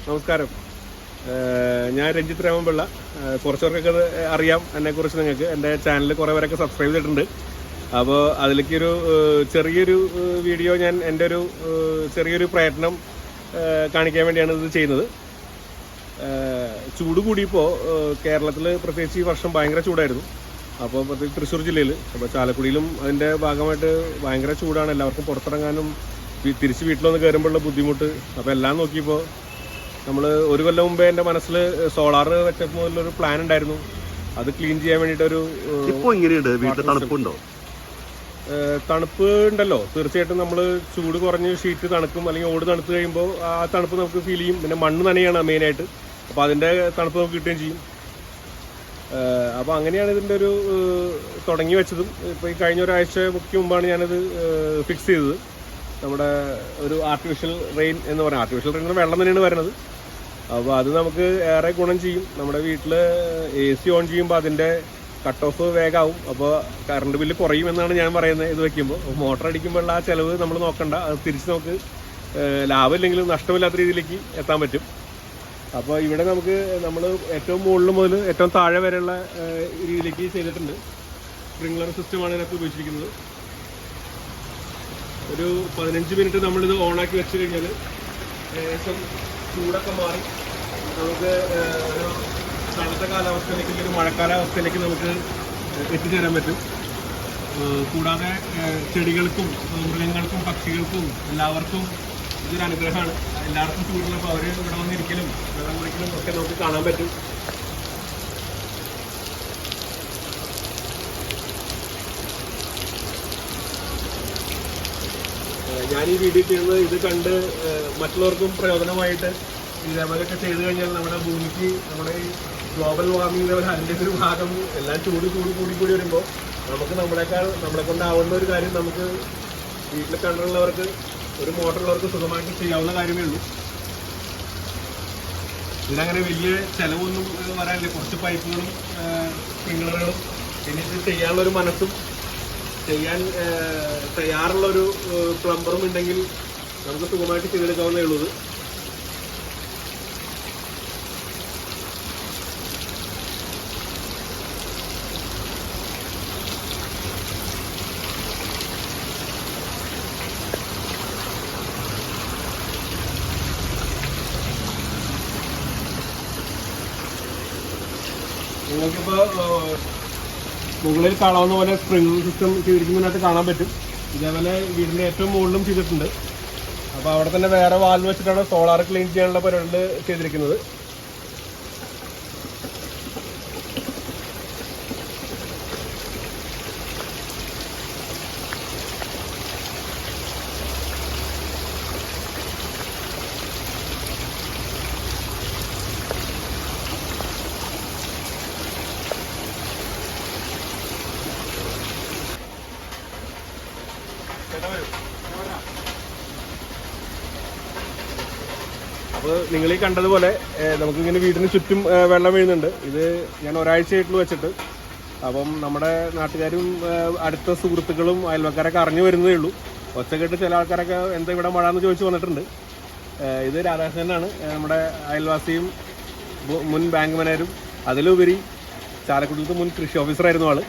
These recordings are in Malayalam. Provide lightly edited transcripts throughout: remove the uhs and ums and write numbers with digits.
നമസ്കാരം. ഞാൻ രഞ്ജിത്ത് രാമൻപിള്ള. കുറച്ചവർക്കൊക്കെ അറിയാം എന്നെക്കുറിച്ച്. നിങ്ങൾക്ക് എൻ്റെ ചാനൽ കുറേ പേരൊക്കെ സബ്സ്ക്രൈബ് ചെയ്തിട്ടുണ്ട്. അപ്പോൾ അതിലേക്കൊരു ചെറിയൊരു വീഡിയോ, ഞാൻ എൻ്റെ ഒരു ചെറിയൊരു പ്രയത്നം കാണിക്കാൻ വേണ്ടിയാണ് ഇത് ചെയ്യുന്നത്. ചൂട് കൂടിയപ്പോൾ കേരളത്തിൽ പ്രത്യേകിച്ച് ഈ വർഷം ഭയങ്കര ചൂടായിരുന്നു. അപ്പോൾ പ്രത്യേകിച്ച് തൃശ്ശൂർ ജില്ലയിൽ, അപ്പോൾ ചാലക്കുടിയിലും അതിൻ്റെ ഭാഗമായിട്ട് ഭയങ്കര ചൂടാണ്. എല്ലാവർക്കും പുറത്തിറങ്ങാനും തിരിച്ച് വീട്ടിലൊന്ന് കയറുമ്പോഴുള്ള ബുദ്ധിമുട്ട്. അപ്പോൾ എല്ലാം നോക്കിയപ്പോൾ നമ്മൾ ഒരു കൊല്ലം മുമ്പേ എൻ്റെ മനസ്സിൽ സോളാർ വെച്ചപ്പോൾ മുതലൊരു പ്ലാൻ ഉണ്ടായിരുന്നു. അത് ക്ലീൻ ചെയ്യാൻ വേണ്ടിയിട്ടൊരു. ഇപ്പോൾ എങ്ങനെയുണ്ട്? വീട്ടിൽ തണുപ്പുണ്ടോ? തണുപ്പ് ഉണ്ടല്ലോ, തീർച്ചയായിട്ടും. നമ്മൾ ചൂട് കുറഞ്ഞ് ഷീറ്റ് തണുക്കും, അല്ലെങ്കിൽ ഓട് തണുത്ത് കഴിയുമ്പോൾ ആ തണുപ്പ് നമുക്ക് ഫീൽ ചെയ്യും. പിന്നെ മണ്ണ് നനയാണ് മെയിനായിട്ട്, അപ്പോൾ അതിൻ്റെ തണുപ്പ് നമുക്ക് കിട്ടുകയും ചെയ്യും. അപ്പോൾ അങ്ങനെയാണ് ഇതിൻ്റെ ഒരു തുടങ്ങി വെച്ചതും. ഇപ്പോൾ ഈ കഴിഞ്ഞ ഒരാഴ്ചയ്ക്ക് മുമ്പാണ് ഞാനത് ഫിക്സ് ചെയ്തത്. നമ്മുടെ ഒരു ആർട്ടിഫിഷ്യൽ റെയിൻ എന്ന് പറയാം. ആർട്ടിഫിഷ്യൽ റെയിൻ വെള്ളം തന്നെയാണ് വരുന്നത്. അപ്പോൾ അത് നമുക്ക് ഏറെ ഗുണം ചെയ്യും. നമ്മുടെ വീട്ടിൽ AC ഓൺ ചെയ്യുമ്പോൾ അതിൻ്റെ കട്ട് ഓഫ് വേഗമാവും. അപ്പോൾ കറണ്ട് ബില്ല് കുറയുമെന്നാണ് ഞാൻ പറയുന്നത്. ഇത് വയ്ക്കുമ്പോൾ മോട്ടർ അടിക്കുമ്പോഴുള്ള ആ ചിലവ് നമ്മൾ നോക്കണ്ട. അത് തിരിച്ച് നമുക്ക് ലാഭമില്ലെങ്കിലും നഷ്ടമില്ലാത്ത രീതിയിലേക്ക് എത്താൻ പറ്റും. അപ്പോൾ ഇവിടെ നമുക്ക് നമ്മൾ ഏറ്റവും മുകളിൽ മുതൽ ഏറ്റവും താഴെ വരെയുള്ള രീതിയിലേക്ക് ചെയ്തിട്ടുണ്ട്. സ്പ്രിംഗ്ലർ സിസ്റ്റമാണ് ഇതിനകത്ത് ഉപയോഗിച്ചിരിക്കുന്നത്. ഒരു 15 മിനിറ്റ് നമ്മളിത് ഓണാക്കി വെച്ച് കഴിഞ്ഞാൽ ഏകദേശം ചൂടൊക്കെ മാറി നമുക്ക് ഒരു തണുത്ത കാലാവസ്ഥയിലേക്ക്, ഒരു മഴക്കാലാവസ്ഥയിലേക്ക് നമുക്ക് എത്തിച്ചേരാൻ പറ്റും. കൂടാതെ ചെടികൾക്കും മൃഗങ്ങൾക്കും പക്ഷികൾക്കും എല്ലാവർക്കും ഇതൊരു അനുഗ്രഹമാണ്. എല്ലാവർക്കും ചൂടുള്ളപ്പോൾ അവർ ഇവിടെ വന്നിരിക്കലും വെള്ളം കുടിക്കലും ഒക്കെ നമുക്ക് കാണാൻ പറ്റും. ഞാൻ ഈ വീഡിയോ ചെയ്യുന്നത് ഇത് കണ്ട് മറ്റുള്ളവർക്കും പ്രയോജനമായിട്ട് ഇതേപോലെയൊക്കെ ചെയ്തു കഴിഞ്ഞാൽ നമ്മുടെ ഭൂമിക്ക്, നമ്മുടെ ഈ ഗ്ലോബൽ വാർമിംഗ് ലെവൽ അതിൻ്റെ ഒരു ഭാഗം എല്ലാം ചൂടി വരുമ്പോൾ നമുക്ക് നമ്മളെ കൊണ്ടാവുന്ന ഒരു കാര്യം നമുക്ക് വീട്ടിൽ കണ്ടുള്ളവർക്ക്, ഒരു മോട്ടറുള്ളവർക്ക് സുഖമായിട്ട് ചെയ്യാവുന്ന കാര്യമേ ഉള്ളൂ. ഇതിനങ്ങനെ വലിയ ചിലവൊന്നും വരാനില്ല. കുറച്ച് പൈപ്പുകളും സ്പ്രിംഗ്ലറുകളും, പിന്നെ ഇത് ചെയ്യാനുള്ളൊരു മനസ്സും ചെയ്യാൻ തയ്യാറുള്ളൊരു പ്ലംബറും ഉണ്ടെങ്കിൽ നമുക്ക് സുഖമായിട്ട് ചെയ്തെടുക്കാവുന്നേ ഉള്ളൂ. നിങ്ങൾക്കിപ്പോൾ മുകളിൽ കാണാവുന്ന പോലെ സ്പ്രിംഗ് സിസ്റ്റം ചെയ്തിരിക്കുന്നതിനകത്ത് കാണാൻ പറ്റും. ഇതേപോലെ വീടിൻ്റെ ഏറ്റവും മുകളിലും ചെയ്തിട്ടുണ്ട്. അപ്പോൾ അവിടെ തന്നെ വേറെ വാൽവ് വെച്ചിട്ടാണ് സോളാർ ക്ലീൻ ചെയ്യാനുള്ള പരിപാടി ചെയ്തിരിക്കുന്നത്. അപ്പോൾ നിങ്ങൾ ഈ കണ്ടതുപോലെ നമുക്കിങ്ങനെ വീടിന് ചുറ്റും വെള്ളം വീഴുന്നുണ്ട്. ഇത് ഞാൻ ഒരാഴ്ചയായിട്ടുള്ള വെച്ചിട്ട്. അപ്പം നമ്മുടെ നാട്ടുകാരും അടുത്ത സുഹൃത്തുക്കളും അയൽവക്കാരൊക്കെ അറിഞ്ഞു വരുന്നതേ ഉള്ളൂ. ഒച്ചക്കെട്ട് ചില ആൾക്കാരൊക്കെ എന്താ ഇവിടെ മഴ എന്ന് ചോദിച്ചു വന്നിട്ടുണ്ട്. ഇത് രാധാകൃഷ്ണനാണ്, നമ്മുടെ അയൽവാസിയും മുൻ ബാങ്ക് മാനേജരും അതിലുപരി ചാലക്കുടിയിലത്തെ മുൻ കൃഷി ഓഫീസറായിരുന്നു ആൾ.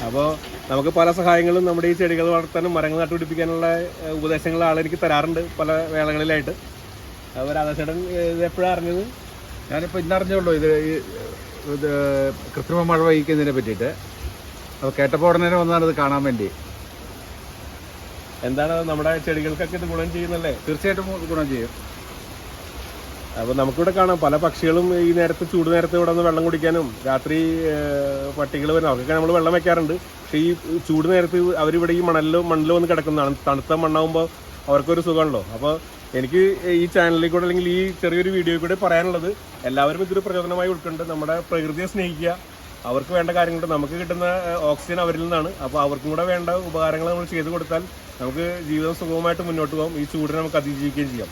അപ്പോൾ നമുക്ക് പല സഹായങ്ങളും നമ്മുടെ ഈ ചെടികൾ വളർത്താനും മരങ്ങൾ നട്ടുപിടിപ്പിക്കാനുള്ള ഉപദേശങ്ങൾ ആളെനിക്ക് തരാറുണ്ട് പല വേളകളിലായിട്ട്. അപ്പോൾ രാധാചേട്ടൻ ഇത് എപ്പോഴാണ് അറിഞ്ഞത്? ഞാനിപ്പോൾ ഇന്നറിഞ്ഞുള്ളൂ ഇത് കൃത്രിമ മഴ വഹിക്കുന്നതിനെ പറ്റിയിട്ട്. അപ്പോൾ കേട്ടപ്പോൾ ഉടനെ വന്നാണ് ഇത് കാണാൻ വേണ്ടി. എന്താണ് നമ്മുടെ ചെടികൾക്കൊക്കെ ഇത് ഗുണം ചെയ്യുന്നല്ലേ? തീർച്ചയായിട്ടും ഗുണം ചെയ്യും. അപ്പോൾ നമുക്കിവിടെ കാണാം പല പക്ഷികളും ഈ നേരത്തെ, ചൂട് നേരത്തെ ഇവിടെ നിന്ന് വെള്ളം കുടിക്കാനും, രാത്രി പട്ടികൾ വരും, അവർക്കൊക്കെ നമ്മൾ വെള്ളം വെക്കാറുണ്ട്. പക്ഷേ ഈ ചൂട് നേരത്ത് അവരിവിടെ ഈ മണ്ണിൽ വന്ന് കിടക്കുന്നതാണ്. തണുത്ത മണ്ണാകുമ്പോൾ അവർക്കൊരു സുഖമാണല്ലോ. അപ്പോൾ എനിക്ക് ഈ ചാനലിൽ കൂടെ, അല്ലെങ്കിൽ ഈ ചെറിയൊരു വീഡിയോയിൽ കൂടെ പറയാനുള്ളത്, എല്ലാവരും ഇതൊരു പ്രചോദനമായി ഉൾക്കൊണ്ട് നമ്മുടെ പ്രകൃതിയെ സ്നേഹിക്കുക. അവർക്ക് വേണ്ട കാര്യങ്ങളുണ്ട്. നമുക്ക് കിട്ടുന്ന ഓക്സിജൻ അവരിൽ നിന്നാണ്. അപ്പോൾ അവർക്കും കൂടെ വേണ്ട ഉപകാരങ്ങൾ നമ്മൾ ചെയ്തു കൊടുത്താൽ നമുക്ക് ജീവിതം സുഗമമായിട്ട് മുന്നോട്ട് പോകാം. ഈ ചൂടിനെ നമുക്ക് അതിജീവിക്കുകയും ചെയ്യാം.